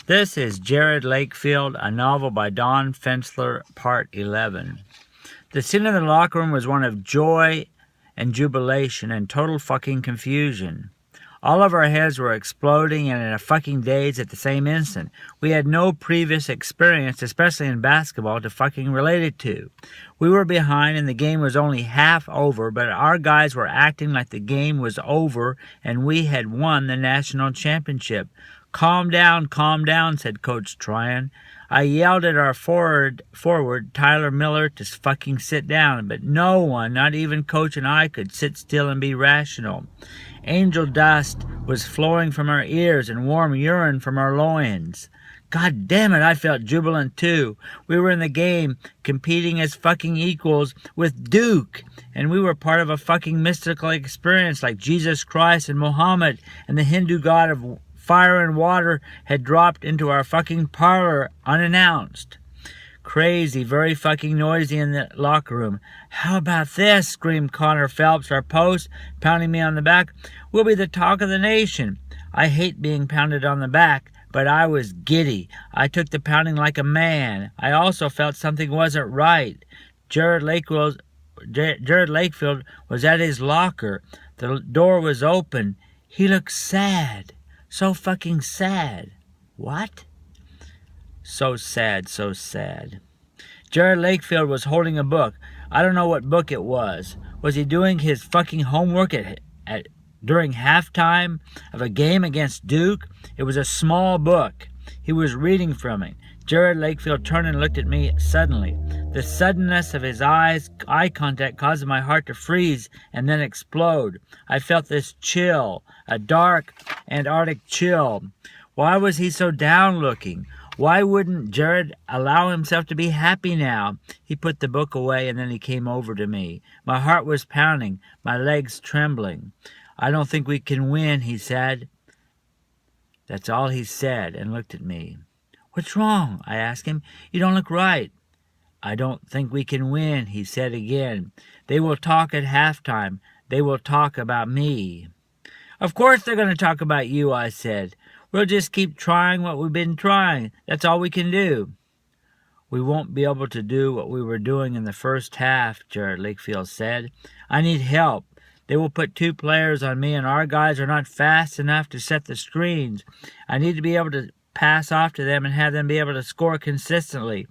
This is Jerod Lakefield, a novel by Don Fensler, Part 11. The scene in the locker room was one of joy and jubilation and total fucking confusion. All of our heads were exploding and in a fucking daze at the same instant. We had no previous experience, especially in basketball, to fucking relate it to. We were behind and the game was only half over, but our guys were acting like the game was over and we had won the national championship. Calm down, said Coach Tryon. I yelled at our forward, Tyler Miller, to fucking sit down, but no one, not even Coach and I, could sit still and be rational. Angel dust was flowing from our ears and warm urine from our loins. God damn it, I felt jubilant too. We were in the game, competing as fucking equals with Duke, and we were part of a fucking mystical experience like Jesus Christ and Muhammad and the Hindu god of fire and water had dropped into our fucking parlor unannounced. Crazy, very fucking noisy in the locker room. How about this? Screamed Connor Phelps, our post, pounding me on the back. We'll be the talk of the nation. I hate being pounded on the back, but I was giddy. I took the pounding like a man. I also felt something wasn't right. Jerod Lakefield was at his locker. The door was open. He looked sad. So fucking sad. What? So sad, so sad. Jerod Lakefield was holding a book. I don't know what book it was. Was he doing his fucking homework during halftime of a game against Duke? It was a small book. He was reading from it. Jerod Lakefield turned and looked at me suddenly. The suddenness of his eye contact caused my heart to freeze and then explode. I felt this chill, a dark Antarctic chill. Why was he so down-looking? Why wouldn't Jerod allow himself to be happy now? He put the book away and then he came over to me. My heart was pounding, my legs trembling. I don't think we can win, he said. That's all he said, and looked at me. What's wrong? I asked him. You don't look right. I don't think we can win, he said again. They will talk at halftime. They will talk about me. Of course they're going to talk about you, I said. We'll just keep trying what we've been trying. That's all we can do. We won't be able to do what we were doing in the first half, Jerod Lakefield said. I need help. They will put 2 players on me, and our guys are not fast enough to set the screens. I need to be able to pass off to them and have them be able to score consistently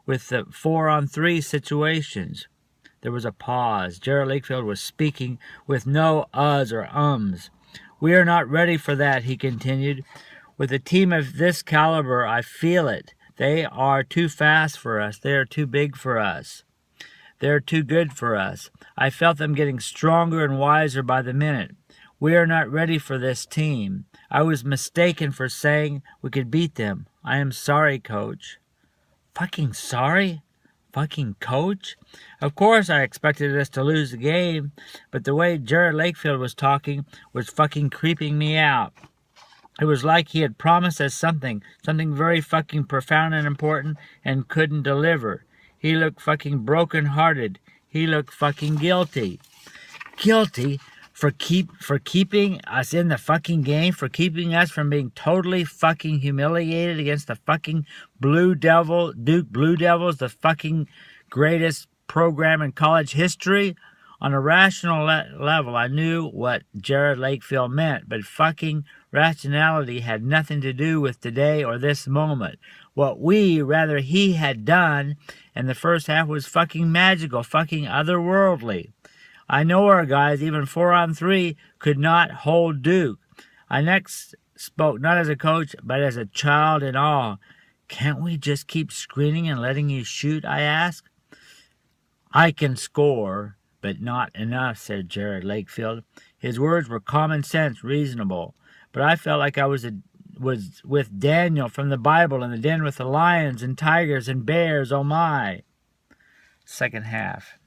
with the 4-on-3 situations. There was a pause. Jerod Lakefield was speaking with no uhs or ums. We are not ready for that, he continued. With a team of this caliber, I feel it. They are too fast for us. They are too big for us. They're too good for us. I felt them getting stronger and wiser by the minute. We are not ready for this team. I was mistaken for saying we could beat them. I am sorry, Coach. Fucking sorry? Fucking Coach? Of course I expected us to lose the game, but the way Jerod Lakefield was talking was fucking creeping me out. It was like he had promised us something very fucking profound and important, and couldn't deliver. He looked fucking broken-hearted. He looked fucking guilty. Guilty? For keeping us in the fucking game, for keeping us from being totally fucking humiliated against the fucking Duke Blue Devils, the fucking greatest program in college history. On a rational level, I knew what Jerod Lakefield meant, but fucking rationality had nothing to do with today or this moment. What he had done in the first half was fucking magical, fucking otherworldly. I know our guys, even 4-on-3, could not hold Duke. I next spoke not as a coach, but as a child in awe. Can't we just keep screening and letting you shoot, I asked. I can score, but not enough, said Jerod Lakefield. His words were common sense, reasonable. But I felt like I was with Daniel from the Bible in the den with the lions and tigers and bears, oh my. Second half.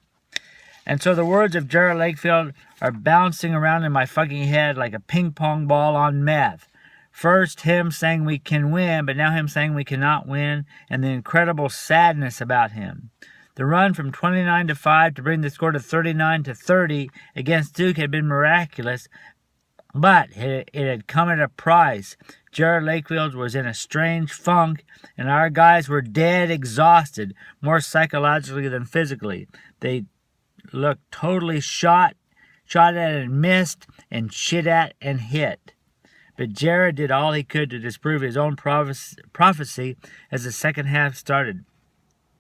And so the words of Jerod Lakefield are bouncing around in my fucking head like a ping pong ball on meth. First him saying we can win, but now him saying we cannot win, and the incredible sadness about him. The run from 29-5 to bring the score to 39-30 against Duke had been miraculous, but it had come at a price. Jerod Lakefield was in a strange funk, and our guys were dead exhausted, more psychologically than physically. They looked totally shot at and missed, and shit at and hit. But Jerod did all he could to disprove his own prophecy as the second half started.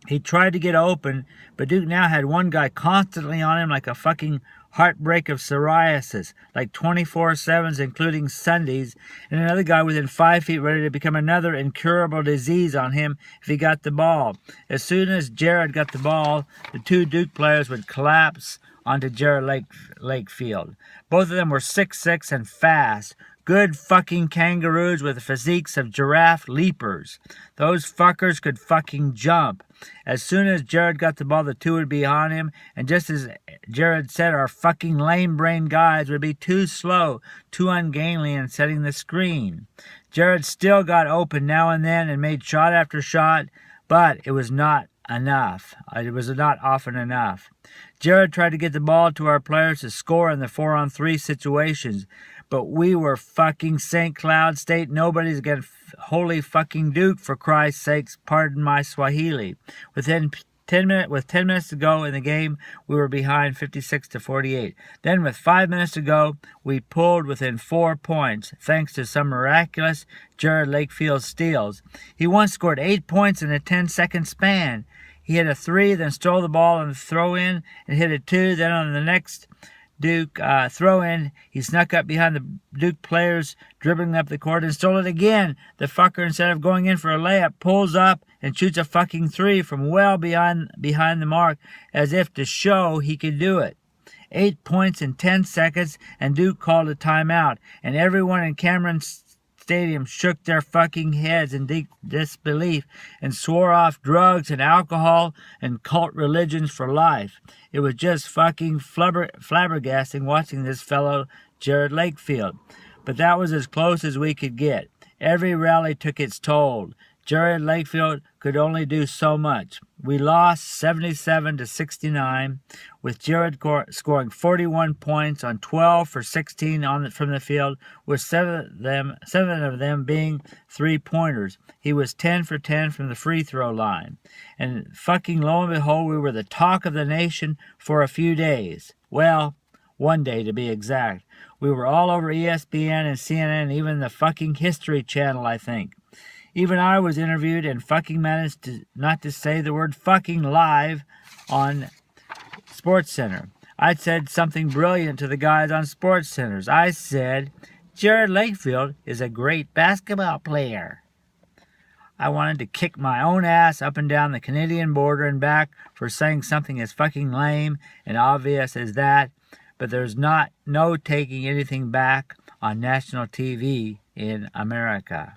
He tried to get open, but Duke now had one guy constantly on him like a fucking heartbreak of psoriasis, like 24/7s, including Sundays, and another guy within 5 feet ready to become another incurable disease on him if he got the ball. As soon as Jerod got the ball, the two Duke players would collapse onto Jerod Lakefield. Both of them were 6'6" and fast. Good fucking kangaroos with the physiques of giraffe leapers. Those fuckers could fucking jump. As soon as Jerod got the ball, the two would be on him, and just as Jerod said, our fucking lame-brained guys would be too slow, too ungainly in setting the screen. Jerod still got open now and then and made shot after shot, but it was not enough. It was not often enough. Jerod tried to get the ball to our players to score in the 4-on-3 situations, but we were fucking St. Cloud State. Nobody's against holy fucking Duke, for Christ's sakes. Pardon my Swahili. With 10 minutes to go in the game, we were behind 56-48. Then with 5 minutes to go, we pulled within 4 points, thanks to some miraculous Jerod Lakefield steals. He once scored 8 points in a 10-second span. He hit a 3, then stole the ball on the throw-in, and hit a 2. Then on the next Duke throw-in, he snuck up behind the Duke players, dribbling up the court, and stole it again. The fucker, instead of going in for a layup, pulls up and shoots a fucking 3 from well behind the mark, as if to show he could do it. 8 points in 10 seconds, and Duke called a timeout, and everyone in Cameron Stadium shook their fucking heads in disbelief and swore off drugs and alcohol and cult religions for life. It was just fucking flabbergasting watching this fellow Jerod Lakefield. But that was as close as we could get. Every rally took its toll. Jerod Lakefield could only do so much. We lost 77-69, with Jerod scoring 41 points on 12 for 16 from the field, with seven of them being three-pointers. He was 10 for 10 from the free throw line. And fucking lo and behold, we were the talk of the nation for a few days. Well, one day to be exact. We were all over ESPN and CNN and even the fucking History Channel, I think. Even I was interviewed and fucking managed not to say the word fucking live on SportsCenter. I said something brilliant to the guys on SportsCenters. I said, Jerod Lakefield is a great basketball player. I wanted to kick my own ass up and down the Canadian border and back for saying something as fucking lame and obvious as that, but there's no taking anything back on national TV in America.